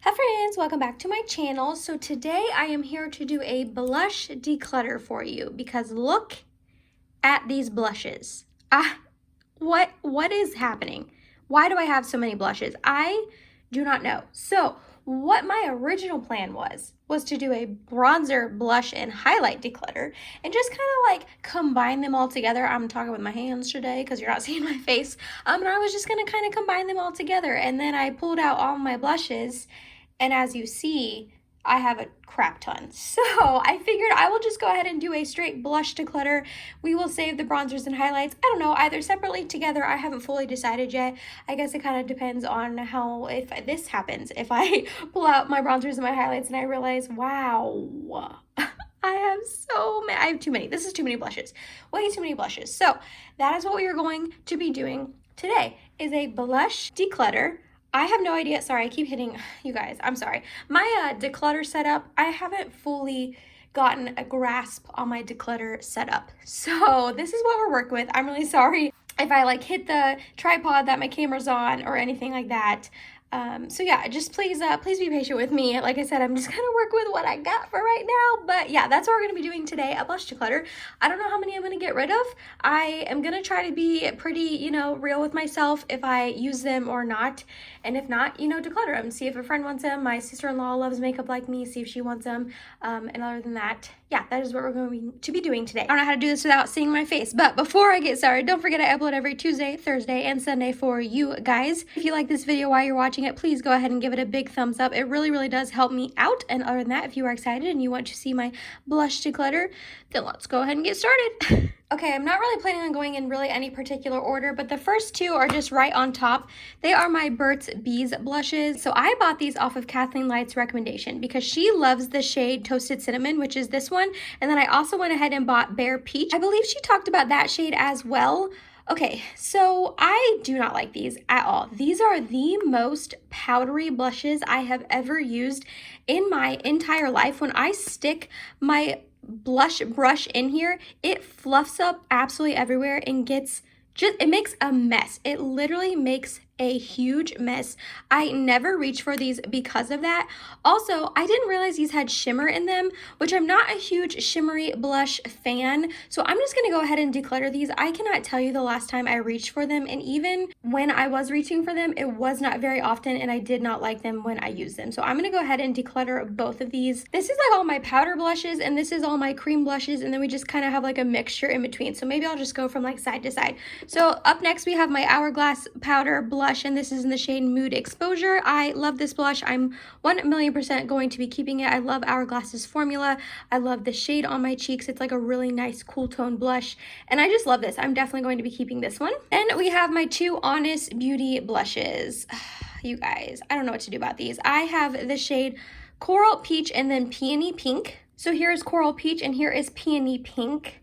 Hi friends, welcome back to my channel. So today I am here to do a blush declutter for you because look at these blushes. What is happening? Why do I have so many blushes? I do not know. So what my original plan was to do a bronzer, blush, and highlight declutter and just kind of like combine them all together. I'm talking with my hands today because you're not seeing my face. And I was just gonna kind of combine them all together, and then I pulled out all my blushes, and as you see, I have a crap ton. So I figured I will just go ahead and do a straight blush declutter. We will save the bronzers and highlights, I don't know, either separately, together. I haven't fully decided yet. I guess it kind of depends on how, if this happens, if I pull out my bronzers and my highlights and I realize, wow, I have so many, I have too many. This is too many blushes, way too many blushes. So that is what we are going to be doing today, is a blush declutter. I have no idea. Sorry, I keep hitting you guys. I'm sorry. My declutter setup, I haven't fully gotten a grasp on my declutter setup. So this is what we're working with. I'm really sorry if I like hit the tripod that my camera's on or anything like that. So yeah, just please be patient with me. Like I said, I'm just gonna work with what I got for right now. But yeah, that's what we're gonna be doing today, a blush declutter. I don't know how many I'm gonna get rid of. I am gonna try to be pretty, real with myself if I use them or not. And if not, declutter them. See if a friend wants them. My sister-in-law loves makeup like me. See if she wants them. And other than that, yeah, that is what we're going to be doing today. I don't know how to do this without seeing my face. But before I get started, don't forget I upload every Tuesday, Thursday, and Sunday for you guys. If you like this video while you're watching it, please go ahead and give it a big thumbs up. It really, really does help me out. And other than that, if you are excited and you want to see my blush declutter, then let's go ahead and get started. Okay, I'm not really planning on going in really any particular order, but the first two are just right on top. They are my Burt's Bees blushes. So I bought these off of Kathleen Light's recommendation because she loves the shade Toasted Cinnamon, which is this one. And then I also went ahead and bought Bare Peach. I believe she talked about that shade as well. Okay, so I do not like these at all. These are the most powdery blushes I have ever used in my entire life. When I stick my blush brush in here, it fluffs up absolutely everywhere and it makes a mess. It literally makes a huge mess. I never reach for these because of that. Also, I didn't realize these had shimmer in them, which I'm not a huge shimmery blush fan. So I'm just gonna go ahead and declutter these. I cannot tell you the last time I reached for them, and even when I was reaching for them, it was not very often, and I did not like them when I used them. So I'm gonna go ahead and declutter both of these. This is like all my powder blushes, and this is all my cream blushes, and then we just kind of have like a mixture in between. So maybe I'll just go from like side to side. So up next we have my Hourglass powder blush, and this is in the shade Mood Exposure. I love this blush. I'm 1,000,000% going to be keeping it. I love Hourglass's formula. I love the shade on my cheeks. It's like a really nice cool tone blush, and I just love this. I'm definitely going to be keeping this one. And we have my two Honest Beauty blushes. You guys, I don't know what to do about these. I have the shade Coral Peach and then Peony Pink. So here is Coral Peach and here is Peony Pink.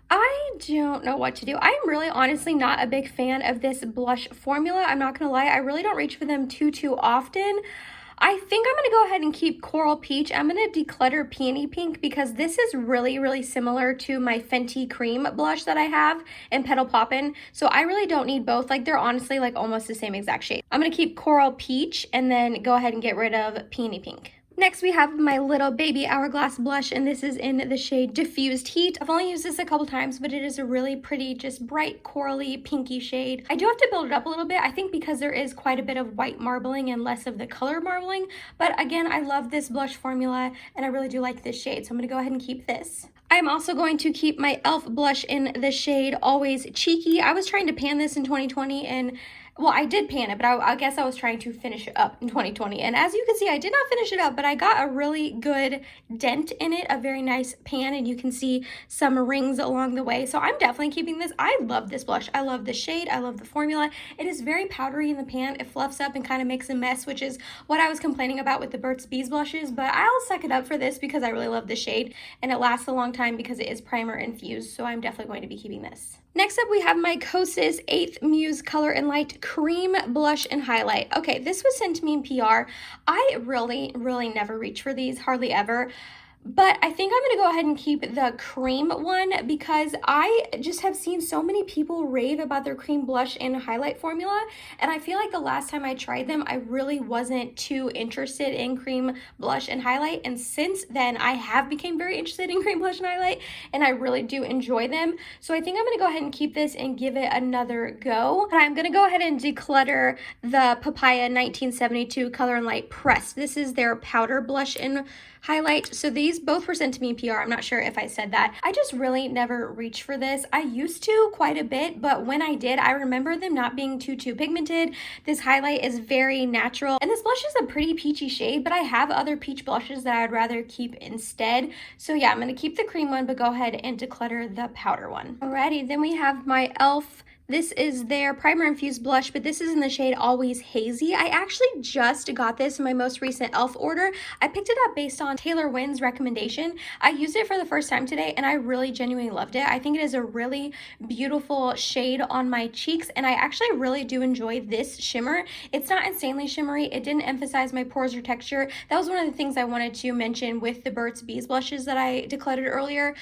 I don't know what to do. I'm really honestly not a big fan of this blush formula. I'm not gonna lie, I really don't reach for them too often. I think I'm gonna go ahead and keep Coral Peach. I'm gonna declutter Peony Pink because this is really, really similar to my Fenty cream blush that I have in Petal Poppin'. So I really don't need both. Like, they're honestly like almost the same exact shade. I'm gonna keep Coral Peach and then go ahead and get rid of Peony Pink. Next, we have my little baby Hourglass blush, and this is in the shade Diffused Heat. I've only used this a couple times, but it is a really pretty, just bright, corally, pinky shade. I do have to build it up a little bit, I think, because there is quite a bit of white marbling and less of the color marbling. But again, I love this blush formula, and I really do like this shade, so I'm gonna go ahead and keep this. I'm also going to keep my e.l.f. blush in the shade Always Cheeky. I was trying to pan this in 2020, and well, I did pan it, but I guess I was trying to finish it up in 2020. And as you can see, I did not finish it up, but I got a really good dent in it, a very nice pan, and you can see some rings along the way. So I'm definitely keeping this. I love this blush. I love the shade. I love the formula. It is very powdery in the pan. It fluffs up and kind of makes a mess, which is what I was complaining about with the Burt's Bees blushes, but I'll suck it up for this because I really love the shade, and it lasts a long time because it is primer infused, so I'm definitely going to be keeping this. Next up, we have my Kosas 8th Muse Color and Light Cream Blush and Highlight. Okay, this was sent to me in PR. I really, really never reach for these, hardly ever. But I think I'm going to go ahead and keep the cream one because I just have seen so many people rave about their cream blush and highlight formula. And I feel like the last time I tried them, I really wasn't too interested in cream blush and highlight. And since then, I have become very interested in cream blush and highlight, and I really do enjoy them. So I think I'm going to go ahead and keep this and give it another go. And I'm going to go ahead and declutter the Papaya 1972 Color and Light Pressed. This is their powder blush and highlight. So these both were sent to me in PR. I'm not sure if I said that. I just really never reached for this. I used to quite a bit, but when I did, I remember them not being too pigmented. This highlight is very natural, and this blush is a pretty peachy shade, but I have other peach blushes that I'd rather keep instead. So yeah, I'm going to keep the cream one, but go ahead and declutter the powder one. Alrighty, then we have my e.l.f. This is their primer infused blush, but this is in the shade Always Hazy. I actually just got this in my most recent e.l.f. order. I picked it up based on Taylor Wynn's recommendation. I used it for the first time today, and I really genuinely loved it. I think it is a really beautiful shade on my cheeks, and I actually really do enjoy this shimmer. It's not insanely shimmery. It didn't emphasize my pores or texture. That was one of the things I wanted to mention with the Burt's Bees blushes that I decluttered earlier.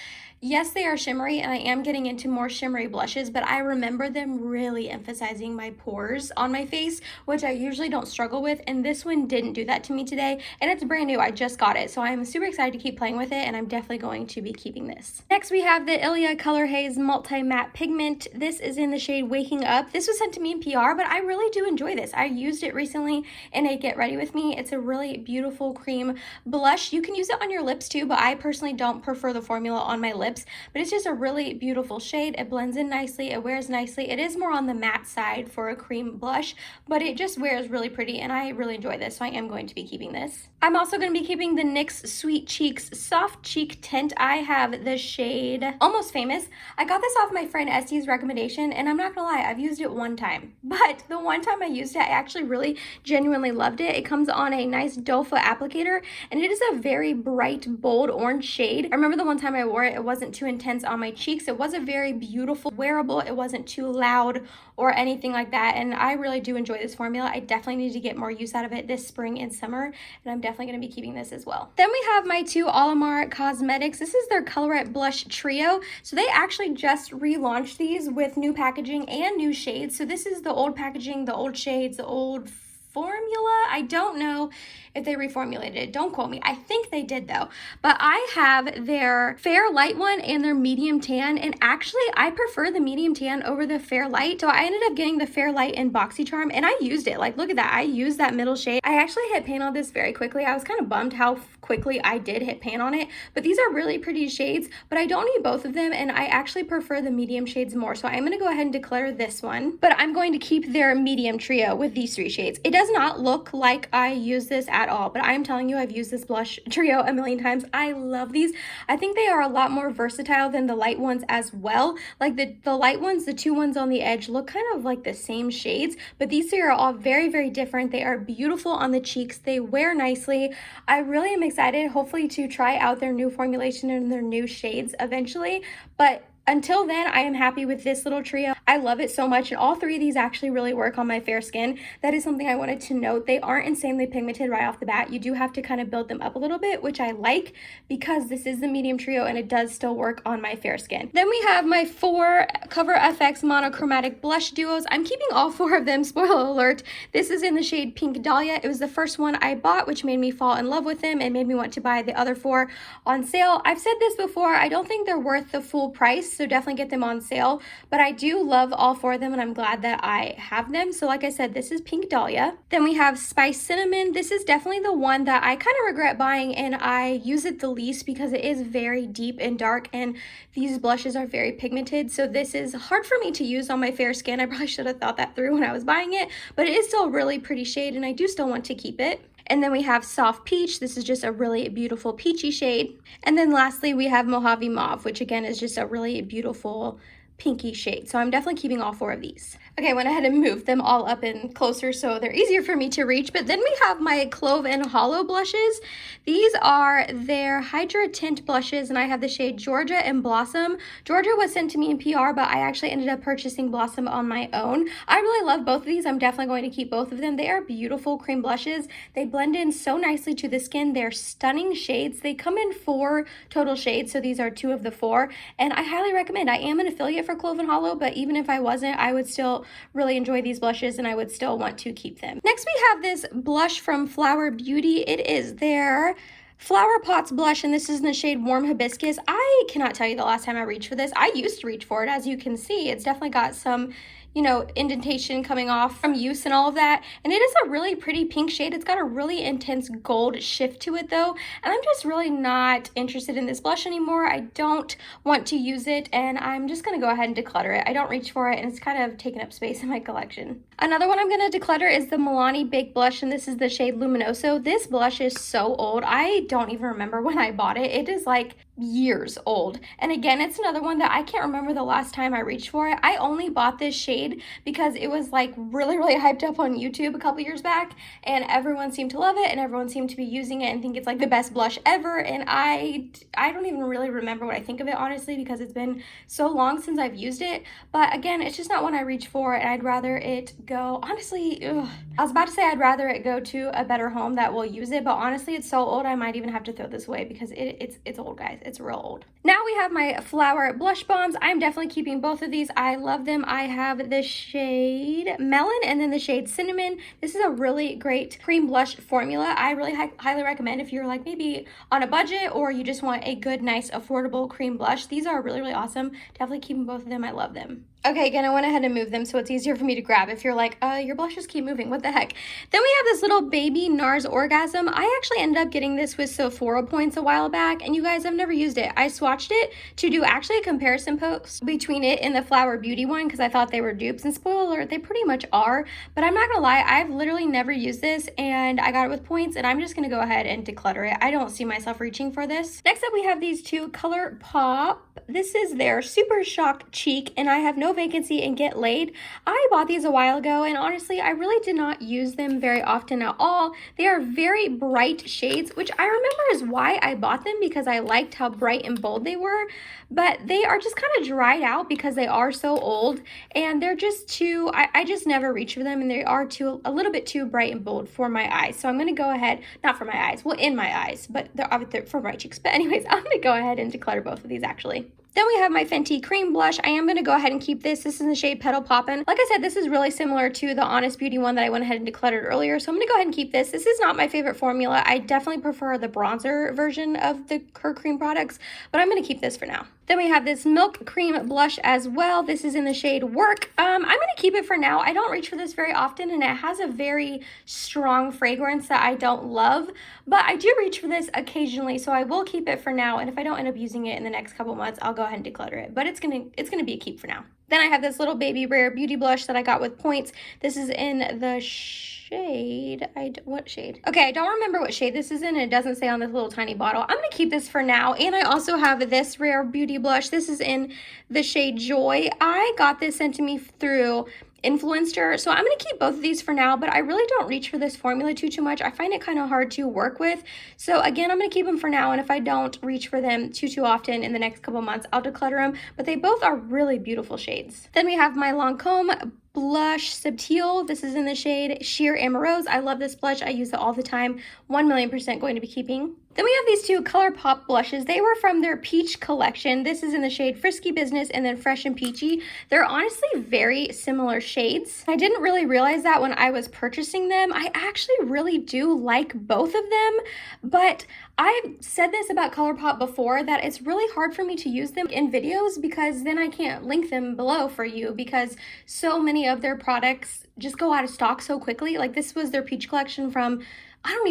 Yes, they are shimmery, and I am getting into more shimmery blushes, but I remember them really emphasizing my pores on my face, which I usually don't struggle with, and this one didn't do that to me today, and it's brand new. I just got it, so I'm super excited to keep playing with it, and I'm definitely going to be keeping this. Next, we have the Ilia Color Haze Multi Matte Pigment. This is in the shade Waking Up. This was sent to me in PR, but I really do enjoy this. I used it recently in a Get Ready With Me. It's a really beautiful cream blush. You can use it on your lips too, but I personally don't prefer the formula on my lips. But it's just a really beautiful shade. It blends in nicely, it wears nicely. It is more on the matte side for a cream blush, but it just wears really pretty, and I really enjoy this, so I am going to be keeping this. I'm also going to be keeping the NYX Sweet Cheeks Soft Cheek Tint. I have the shade Almost Famous. I got this off my friend Estie's recommendation, and I'm not gonna lie, I've used it one time, but the one time I used it, I actually really genuinely loved it. It comes on a nice doe foot applicator, and it is a very bright, bold orange shade. I remember the one time I wore it, it wasn't too intense on my cheeks. It was a very beautiful wearable. It wasn't too loud or anything like that, and I really do enjoy this formula. I definitely need to get more use out of it this spring and summer, and I'm definitely going to be keeping this as well. Then we have my two Alamar Cosmetics. This is their Colorette Blush Trio. So they actually just relaunched these with new packaging and new shades. So this is the old packaging, the old shades, the old formula. I don't know if they reformulated it. Don't quote me. I think they did though. But I have their Fair Light one and their Medium Tan, and actually I prefer the Medium Tan over the Fair Light. So I ended up getting the Fair Light in BoxyCharm, and I used it. Like, look at that. I used that middle shade. I actually hit pan on this very quickly. I was kind of bummed how quickly I did hit pan on it, but these are really pretty shades, but I don't need both of them, and I actually prefer the medium shades more. So I'm going to go ahead and declutter this one, but I'm going to keep their medium trio with these three shades. It does not look like I use this at all, but I am telling you, I've used this blush trio a million times. I love these. I think they are a lot more versatile than the light ones as well. Like the light ones, the two ones on the edge look kind of like the same shades, but these three are all very, very different. They are beautiful on the cheeks. They wear nicely. I really am excited, hopefully, to try out their new formulation and their new shades eventually, but until then, I am happy with this little trio. I love it so much, and all three of these actually really work on my fair skin. That is something I wanted to note. They aren't insanely pigmented right off the bat. You do have to kind of build them up a little bit, which I like because this is the medium trio and it does still work on my fair skin. Then we have my 4 Cover FX monochromatic blush duos. I'm keeping all 4 of them, spoiler alert. This is in the shade Pink Dahlia. It was the first one I bought, which made me fall in love with them and made me want to buy the other 4 on sale. I've said this before, I don't think they're worth the full price, so definitely get them on sale, but I do love all 4 of them, and I'm glad that I have them. So like I said, this is Pink Dahlia. Then we have Spice Cinnamon. This is definitely the one that I kind of regret buying, and I use it the least because it is very deep and dark, and these blushes are very pigmented, so this is hard for me to use on my fair skin. I probably should have thought that through when I was buying it, but it is still a really pretty shade, and I do still want to keep it. And then we have Soft Peach. This is just a really beautiful peachy shade. And then lastly, we have Mojave Mauve, which again is just a really beautiful pinky shade. So I'm definitely keeping all 4 of these. Okay, I went ahead and moved them all up and closer so they're easier for me to reach. But then we have my Clove and Hollow blushes. These are their Hydra Tint blushes, and I have the shade Georgia and Blossom. Georgia was sent to me in PR, but I actually ended up purchasing Blossom on my own. I really love both of these. I'm definitely going to keep both of them. They are beautiful cream blushes. They blend in so nicely to the skin. They're stunning shades. They come in 4 total shades, so these are 2 of the 4, and I highly recommend. I am an affiliate for Clove and Hollow, but even if I wasn't, I would still really enjoy these blushes and I would still want to keep them. Next we have this blush from Flower Beauty. It is their Flower Pots blush, and this is in the shade Warm Hibiscus. I cannot tell you the last time I reached for this. I used to reach for it. As you can see, it's definitely got some, you know, indentation coming off from use and all of that. And it is a really pretty pink shade. It's got a really intense gold shift to it though. And I'm just really not interested in this blush anymore. I don't want to use it, and I'm just gonna go ahead and declutter it. I don't reach for it, and it's kind of taking up space in my collection. Another one I'm gonna declutter is the Milani Baked Blush, and this is the shade Luminoso. This blush is so old. I don't even remember when I bought it. It is like years old. And again, it's another one that I can't remember the last time I reached for it. I only bought this shade because it was like really hyped up on YouTube a couple years back, and everyone seemed to love it and everyone seemed to be using it and think it's like the best blush ever. And I don't even really remember what I think of it, honestly, because it's been so long since I've used it. But again, it's just not one I reach for, and I'd rather it go, honestly, I was about to say I'd rather it go to a better home that will use it, but honestly, it's so old I might even have to throw this away because it's old, guys. It's real old. Now we have my Flower Blush Bombs. I'm definitely keeping both of these. I love them. I have the shade Melon and then the shade Cinnamon. This is a really great cream blush formula. I really highly recommend if you're like maybe on a budget or you just want a good, nice, affordable cream blush. These are really awesome. Definitely keeping both of them. I love them. Okay, again, I went ahead and moved them so it's easier for me to grab if you're like, your blushes keep moving, what the heck? Then we have this little baby Nars Orgasm. I actually ended up getting this with Sephora points a while back, and you guys, I've never used it. I swatched it to do actually a comparison post between it and the Flower Beauty one because I thought they were dupes, and spoiler alert, they pretty much are, but I'm not gonna lie, I've literally never used this, and I got it with points, and I'm just gonna go ahead and declutter it. I don't see myself reaching for this. Next up, we have these two ColourPop. This is their Super Shock Cheek, and I have no vacancy and Get Laid. I bought these a while ago, and honestly, I really did not use them very often at all. They are very bright shades, which I remember is why I bought them, because I liked how bright and bold they were, but they are just kind of dried out because they are so old, and they're just too, I just never reach for them, and they are a little bit too bright and bold for my eyes. So I'm going to go ahead, not for my eyes, well, in my eyes, but they're obviously for my cheeks. But anyways, I'm going to go ahead and declutter both of these actually. Then we have my Fenty Cream Blush. I am going to go ahead and keep this. This is in the shade Petal Poppin'. Like I said, this is really similar to the Honest Beauty one that I went ahead and decluttered earlier. So I'm going to go ahead and keep this. This is not my favorite formula. I definitely prefer the bronzer version of her cream products, but I'm going to keep this for now. Then we have this Milk Cream Blush as well. This is in the shade Work. I'm going to keep it for now. I don't reach for this very often, and it has a very strong fragrance that I don't love, but I do reach for this occasionally, so I will keep it for now, and if I don't end up using it in the next couple months, I'll go ahead and declutter it, but it's gonna be a keep for now. Then I have this little baby Rare Beauty blush that I got with points. This is in the shade, what shade? Okay, I don't remember what shade this is in, and it doesn't say on this little tiny bottle. I'm gonna keep this for now, and I also have this Rare Beauty blush. This is in the shade Joy. I got this sent to me through Influencer, so I'm going to keep both of these for now, but I really don't reach for this formula too much. I find it kind of hard to work with, so again, I'm going to keep them for now, and if I don't reach for them too often in the next couple months, I'll declutter them, but they both are really beautiful shades. Then we have my Lancome Blush Subteal. This is in the shade Sheer Amorose. I love this blush. I use it all the time. 1,000,000% going to be keeping. Then we have these two ColourPop blushes. They were from their Peach collection. This is in the shade Frisky Business and then Fresh and Peachy. They're honestly very similar shades. I didn't really realize that when I was purchasing them. I actually really do like both of them, but I've said this about ColourPop before, that it's really hard for me to use them in videos because then I can't link them below for you because so many of their products just go out of stock so quickly. Like this was their Peach collection from I don't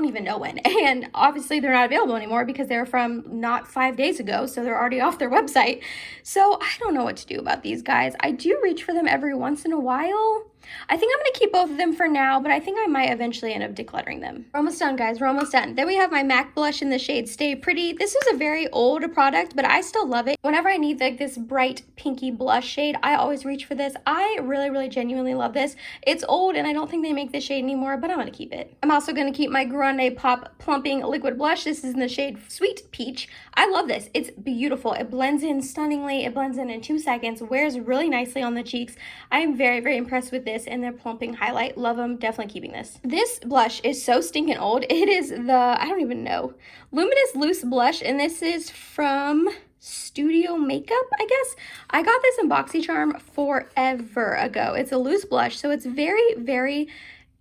even know when. And obviously they're not available anymore because they're from not 5 days ago. So they're already off their website. So I don't know what to do about these guys. I do reach for them every once in a while. I think I'm going to keep both of them for now, but I think I might eventually end up decluttering them. We're almost done, guys. We're almost done. Then we have my MAC blush in the shade Stay Pretty. This is a very old product, but I still love it. Whenever I need like this bright pinky blush shade, I always reach for this. I really genuinely love this. It's old and I don't think they make this shade anymore, but I'm going to keep it. I'm also going to keep my Grande Pop Plumping Liquid Blush. This is in the shade Sweet Peach. I love this. It's beautiful. It blends in stunningly. It blends in 2 seconds, wears really nicely on the cheeks. I am very impressed with this and their plumping highlight. Love them. Definitely keeping this. This blush is so stinking old. It is the, I don't even know, Luminous Loose Blush, and this is from Studio Makeup, I guess. I got this in BoxyCharm forever ago. It's a loose blush, so it's very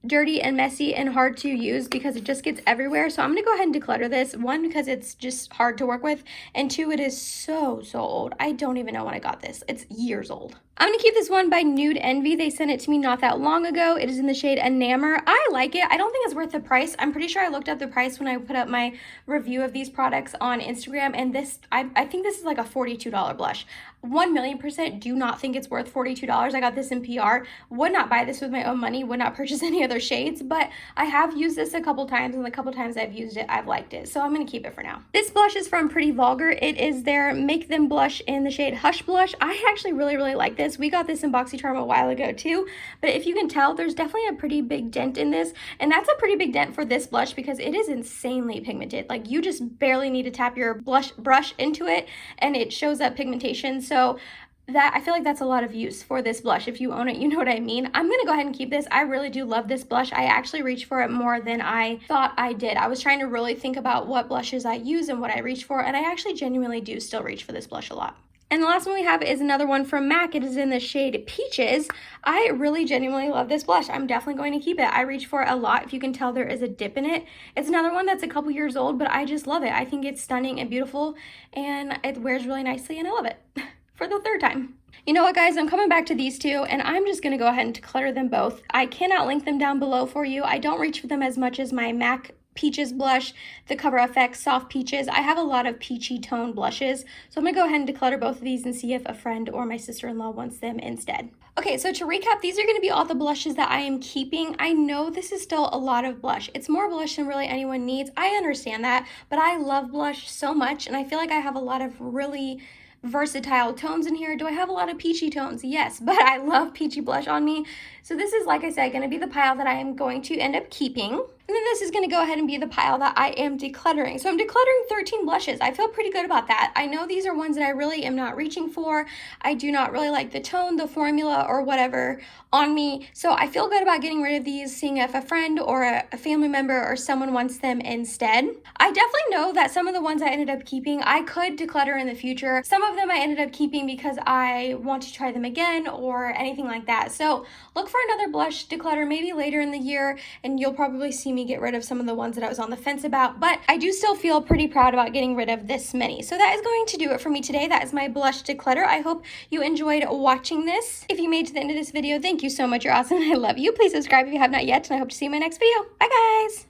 dirty and messy and hard to use because it just gets everywhere. So I'm gonna go ahead and declutter this. One, because it's just hard to work with, and two, it is so old. I don't even know when I got this. It's years old. I'm gonna keep this one by Nude Envy. They sent it to me not that long ago. It is in the shade Enamor. I like it. I don't think it's worth the price. I'm pretty sure I looked up the price when I put up my review of these products on Instagram, and this, I think this is like a $42 blush. 1,000,000% do not think it's worth $42. I got this in PR. Would not buy this with my own money. Would not purchase any other shades, but I have used this a couple times, and the couple times I've used it, I've liked it. So I'm gonna keep it for now. This blush is from Pretty Vulgar. It is their Make Them Blush in the shade Hush Blush. I actually really like this. We got this in BoxyCharm a while ago too, but if you can tell, there's definitely a pretty big dent in this, and that's a pretty big dent for this blush because it is insanely pigmented. Like, you just barely need to tap your brush into it and it shows up pigmentation. So that, I feel like that's a lot of use for this blush. If you own it, you know what I mean. I'm gonna go ahead and keep this. I really do love this blush. I actually reach for it more than I thought I did. I was trying to really think about what blushes I use and what I reach for, and I actually genuinely do still reach for this blush a lot. And the last one we have is another one from MAC. It is in the shade Peaches. I really genuinely love this blush. I'm definitely going to keep it. I reach for it a lot. If you can tell, there is a dip in it. It's another one that's a couple years old, but I just love it. I think it's stunning and beautiful, and it wears really nicely, and I love it for the third time. You know what, guys? I'm coming back to these two, and I'm just going to go ahead and declutter them both. I cannot link them down below for you. I don't reach for them as much as my MAC Peaches blush, the Cover FX Soft Peaches. I have a lot of peachy tone blushes, so I'm gonna go ahead and declutter both of these and see if a friend or my sister-in-law wants them instead. Okay, so to recap, these are gonna be all the blushes that I am keeping. I know this is still a lot of blush. It's more blush than really anyone needs. I understand that, but I love blush so much, and I feel like I have a lot of really versatile tones in here. Do I have a lot of peachy tones? Yes, but I love peachy blush on me. So this is, like I said, gonna be the pile that I am going to end up keeping. And then this is going to go ahead and be the pile that I am decluttering. So I'm decluttering 13 blushes. I feel pretty good about that. I know these are ones that I really am not reaching for. I do not really like the tone, the formula, or whatever on me. So I feel good about getting rid of these, seeing if a friend or a family member or someone wants them instead. I definitely know that some of the ones I ended up keeping, I could declutter in the future. Some of them I ended up keeping because I want to try them again or anything like that. So look for another blush declutter maybe later in the year, and you'll probably see me get rid of some of the ones that I was on the fence about, but I do still feel pretty proud about getting rid of this many. So that is going to do it for me today. That is my blush declutter. I hope you enjoyed watching this. If you made it to the end of this video, thank you so much. You're awesome and I love you. Please subscribe if you have not yet, and I hope to see you in my next video. Bye, guys.